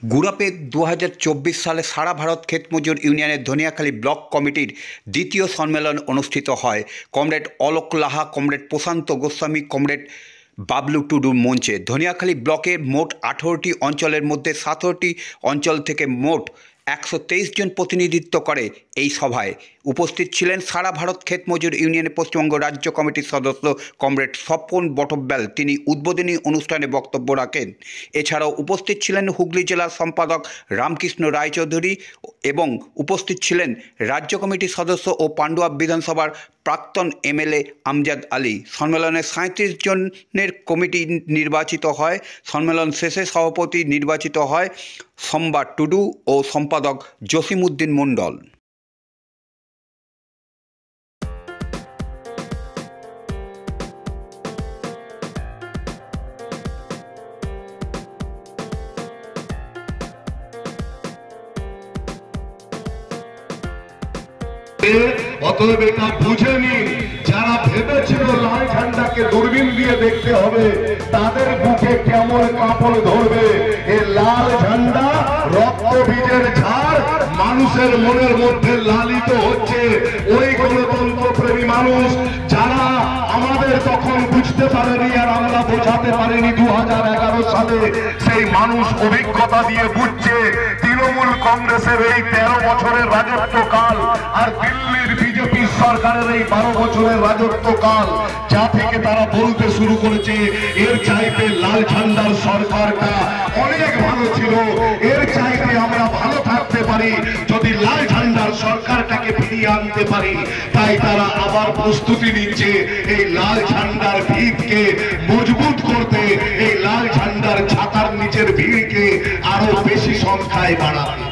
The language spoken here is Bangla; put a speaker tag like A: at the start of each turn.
A: গুরাপে 2024 সালে সারা ভারত ক্ষেত মজুর ইউনিয়নের ধনিয়াখালী ব্লক কমিটির দ্বিতীয় সম্মেলন অনুষ্ঠিত হয়। কমরেড অলোক লাহা, কমরেড প্রশান্ত গোস্বামী, কমরেড বাবলু টুডুর মঞ্চে। ধনিয়াখালী ব্লকের মোট 18টি অঞ্চলের মধ্যে 17টি অঞ্চল থেকে মোট 123 জন প্রতিনিধিত্ব করে এই সভায়। উপস্থিত ছিলেন সারা ভারত ক্ষেত মজুর ইউনিয়নের পশ্চিমবঙ্গ রাজ্য কমিটির সদস্য কমরেড স্বপন বটব্যাল। তিনি উদ্বোধনী অনুষ্ঠানে বক্তব্য রাখেন। এছাড়াও উপস্থিত ছিলেন হুগলি জেলার সম্পাদক রামকৃষ্ণ রায়চৌধুরী এবং উপস্থিত ছিলেন রাজ্য কমিটির সদস্য ও পান্ডুয়া বিধানসভার প্রাক্তন এমএলএ আমজাদ আলী। সম্মেলনে 37 জনের কমিটি নির্বাচিত হয়। সম্মেলন শেষে সভাপতি নির্বাচিত হয় সম্বা টুডু ও সম্পাদক জসিমউদ্দিন মণ্ডল।
B: অতএব এটা বুঝে নিন, যারা ভেবেছিল লাল ঝান্ডাকে দূরবীন দিয়ে দেখতে হবে, তাদের বুকে কেমন কাপড় ধরবে। এই লাল ঝান্ডা রক্ত বীজের ঝাড়, মানুষের মনের মধ্যে লালিত হচ্ছে। ওই গণতন্ত্র প্রেমী মানুষ যারা আমাদের তখন বুঝতে পারেনি আর আমরা বোঝাতে পারিনি 2011 সালে, সেই মানুষ অভিজ্ঞতা দিয়ে বুঝছে তৃণমূল কংগ্রেসের এই 13 বছরের রাজত্বকাল আর দিল্লির বিজেপি সরকারের এই 12 বছরের রাজত্বকাল, যা থেকে তারা বলতে শুরু করেছে এর চাইতে লাল ঝান্ডার সরকারটা অনেক ভালো ছিল, এর চাইতে আমরা ভালো থাকতে পারি যদি লাল ঝান্ডার সরকারটাকে ফিরিয়ে আনতে পারি। তাই তারা আবার প্রস্তুতি নিচ্ছে এই লাল ঝান্ডার ভিতকে মজবুত করতে, এই লাল ঝান্ডার ছাতার নিচের ভিড়কে আরো বেশি সংখ্যায় বাড়াতে।